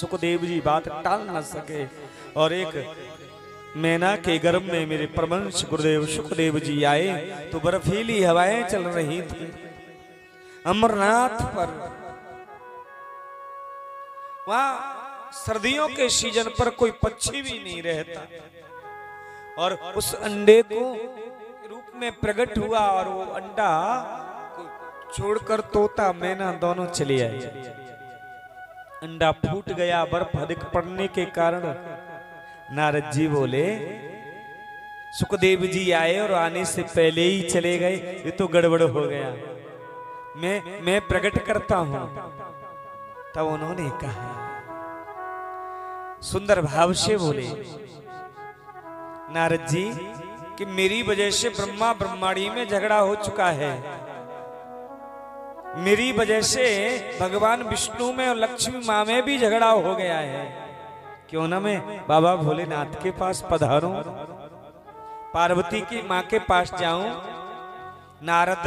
सुखदेव जी बात टाल न सके और एक मैना के गर्भ में मेरे परमहंस गुरुदेव सुखदेव जी आए तो बर्फीली हवाएं चल रही थी अमरनाथ पर। वहां सर्दियों के सीजन पर कोई पक्षी भी नहीं रहता और उस अंडे को रूप में प्रकट हुआ और वो अंडा छोड़कर तोता मैना दोनों चले आए। अंडा फूट गया, बर्फ अधिक पड़ने के कारण नारद जी बोले सुखदेव जी आए और आने से पहले ही चले गए, ये तो गड़बड़ हो गया, मैं प्रकट करता हूं। तब उन्होंने कहा सुंदर भाव से बोले नारद जी कि मेरी वजह से ब्रह्मा ब्रह्मांडी में झगड़ा हो चुका है, मेरी वजह से भगवान विष्णु में और लक्ष्मी माँ में भी झगड़ा हो गया है, क्यों ना मैं बाबा भोलेनाथ के पास पधारूं, पार्वती की माँ के पास जाऊं। नारद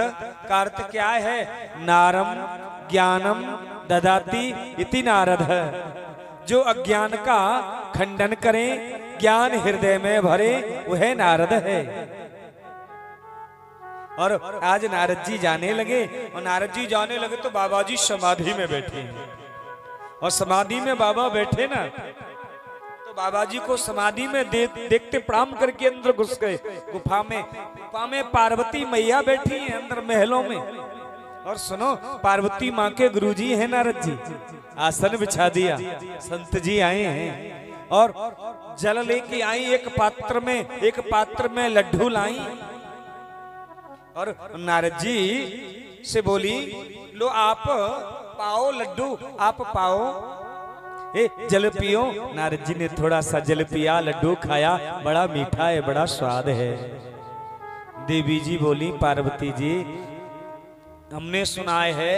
का अर्थ क्या है? नारम ज्ञानम ददाति इति नारद, जो अज्ञान का खंडन करे, ज्ञान हृदय में भरे, वह नारद है। और आज नारद जी जाने लगे और नारद जी जाने लगे तो बाबा जी समाधि में बैठे और समाधि में बाबा बैठे ना तो बाबा जी को समाधि में देखते प्रणाम करके अंदर घुस गए गुफा में पार्वती मैया बैठी हैं अंदर महलों में। और सुनो पार्वती माँ के गुरुजी हैं नारद जी, आसन बिछा दिया, संत जी आए हैं और जल लेके आई, एक पात्र में लड्डू लाई और नारद जी से बोली लो आप पाओ लड्डू, आप पाओ, जल पियो। नारद जी ने थोड़ा सा जल पिया, लड्डू खाया, बड़ा मीठा है, बड़ा स्वाद है। देवी जी बोली पार्वती जी हमने सुना है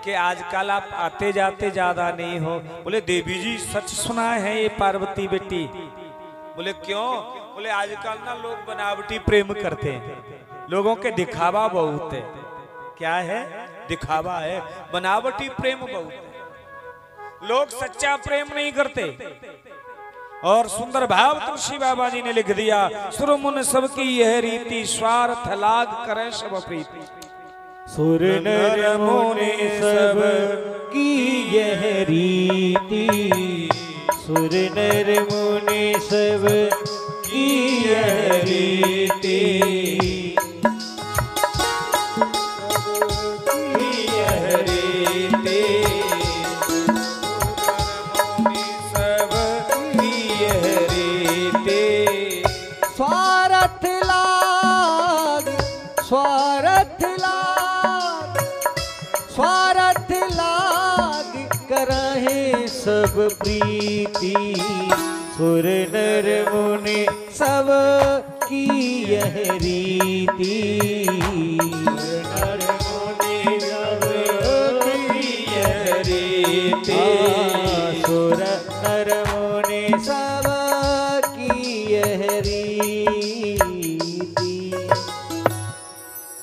कि आजकल आप आते जाते ज्यादा नहीं हो। बोले देवी जी सच सुना है ये पार्वती बेटी। बोले क्यों? बोले आजकल ना लोग बनावटी प्रेम करते हैं, लोगों के दिखावा बहुत है। क्या है? दिखावा है, बनावटी प्रेम बहुत है, लोग सच्चा प्रेम नहीं करते। और सुंदर भाव तुलसी बाबा जी ने लिख दिया सुर मुन सबकी यह रीति, स्वार्थ लाग करे सब प्रीति। सुर नर मुनि सब की यह रीति, सुर नर मुनि सब की यह रीति, स्वार्थ लाग करहे सब प्रीति, सुर नर मुनि सब की यह रीति, नर मुनि सब की यह रीति, सुर नर मुनि सब की यह रीति।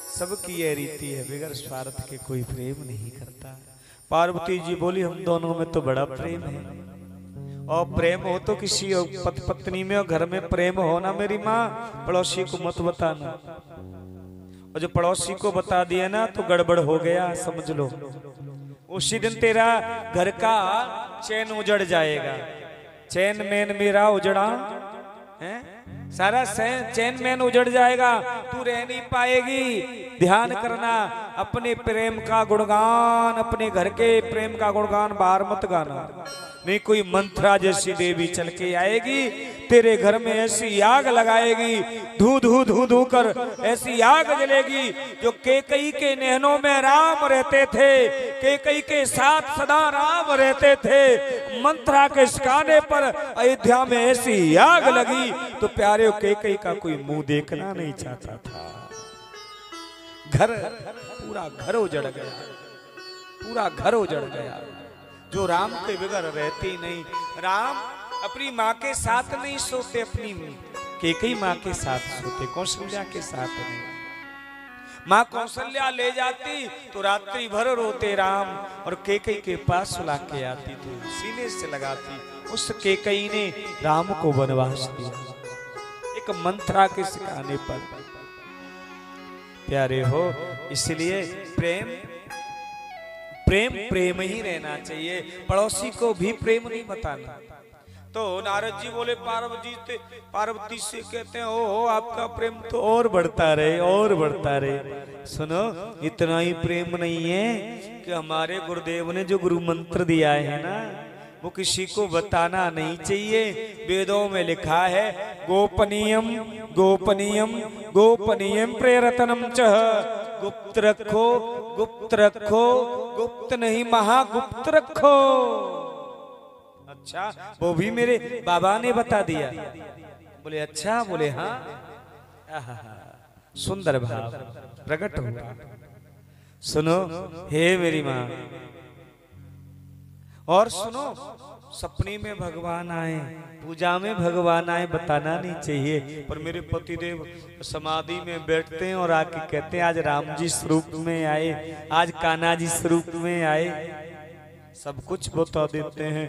सबकी यह रीति है, बगैर स्वार्थ के कोई प्रेम नहीं करता। पार्वती जी बोली हम दोनों में तो बड़ा प्रेम है, और प्रेम हो तो किसी पति पत्नी में और घर में प्रेम हो ना मेरी माँ, पड़ोसी को मत बताना। और जो पड़ोसी को बता दिया ना तो गड़बड़ हो गया, समझ लो उसी दिन तेरा घर का चैन उजड़ जाएगा। चैन मैन मेरा उजड़ा है, सारा चैन मैन उजड़ जाएगा, तू रह नहीं पाएगी। ध्यान करना, अपने प्रेम का गुणगान, अपने घर के प्रेम का गुणगान बाहर मत गाना, नहीं कोई मंत्रा जैसी देवी चल के आएगी तेरे घर में, ऐसी आग लगाएगी, धू धू धू धू कर ऐसी आग जलेगी। जो कैकेयी के नैनों में राम रहते थे, कैकेयी के साथ सदा राम रहते थे, मंत्रा के सिखाने पर अयोध्या में ऐसी आग लगी तो प्यारे कैकेयी का कोई मुंह देखना नहीं चाहता था। पूरा घर उजड़ गया, पूरा घर उजड़ गया। जो राम के बगैर रहती नहीं, राम अपनी माँ के साथ नहीं सोते, अपनी कैकेयी माँ के साथ सोते, कौशल्या के साथ नहीं। माँ कौशल्या ले जाती तो रात्रि भर रोते राम, और केकई के पास सुला के आती तो सीने से लगाती। उस केकई ने राम को वनवास दिया, एक मंत्रा के सिखाने पर। प्यारे हो, इसलिए प्रेम प्रेम प्रेम ही रहना चाहिए, पड़ोसी को भी प्रेम नहीं बताना। तो नारद जी बोले पार्वती से कहते हैं, ओ आपका प्रेम तो और बढ़ता रहे, और बढ़ता रहे। सुनो, इतना ही प्रेम नहीं है कि हमारे गुरुदेव ने जो गुरु मंत्र दिया है ना, वो किसी को बताना नहीं चाहिए। वेदों में लिखा है, गोपनीयम गोपनीयम गोपनीयम प्रेरतनम च, गुप्त रखो गुप्त रखो, गुप्त नहीं महागुप्त रखो। अच्छा, वो भी मेरे बाबा ने बता दिया। बोले अच्छा, बोले हाँ। सुंदर भाव प्रकट हुआ। सुनो हे मेरी माँ, और सुनो, सपने में भगवान आए, पूजा में भगवान आए, बताना नहीं चाहिए। पर मेरे पतिदेव समाधि में बैठते हैं और आके कहते हैं, आज राम जी स्वरूप में आए, आज कान्हा जी स्वरूप में आए, सब कुछ बता देते हैं।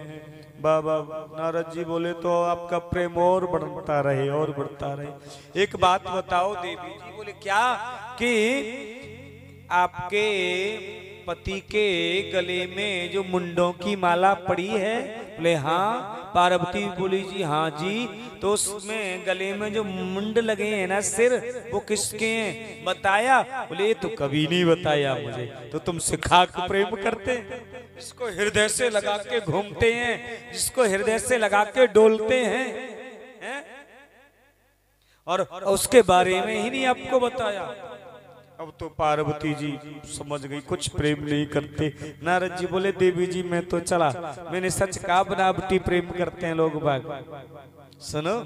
बाबा नारद जी बोले तो आपका प्रेम और बढ़ता रहे, और बढ़ता रहे। एक बात बताओ देवी जी। बोले क्या? कि आपके पति के गले में जो मुंडों की माला पड़ी है? बोले हाँ। पार्वती बोली जी हाँ जी। तो उसमें गले में जो मुंड लगे हैं ना, सिर, वो किसके हैं? बताया? बोले तो कभी नहीं बताया मुझे। तो तुम सिखा के प्रेम करते हैं, जिसको हृदय से लगा के घूमते हैं, जिसको हृदय से लगा के डोलते हैं, और उसके बारे में ही नहीं आपको बताया। अब तो पार्वती जी समझ गई, कुछ प्रेम नहीं करते। नारद जी बोले देवी जी मैं तो चला, मैंने सच कहा बनावटी प्रेम करते हैं लोग बाग। सुनो,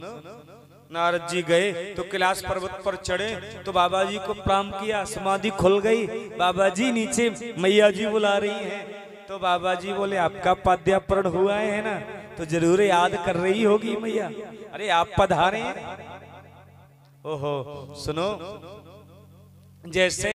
नारद जी गए तो कैलाश पर्वत पर चढ़े तो बाबा जी को प्रणाम किया, समाधि खुल गई। बाबा जी नीचे मैया जी बुला रही हैं। तो बाबा जी बोले आपका पाद्यापरण हुआ है ना, तो जरूर याद कर रही होगी मैया। अरे आप पधारे। ओहो, सुनो, जैसे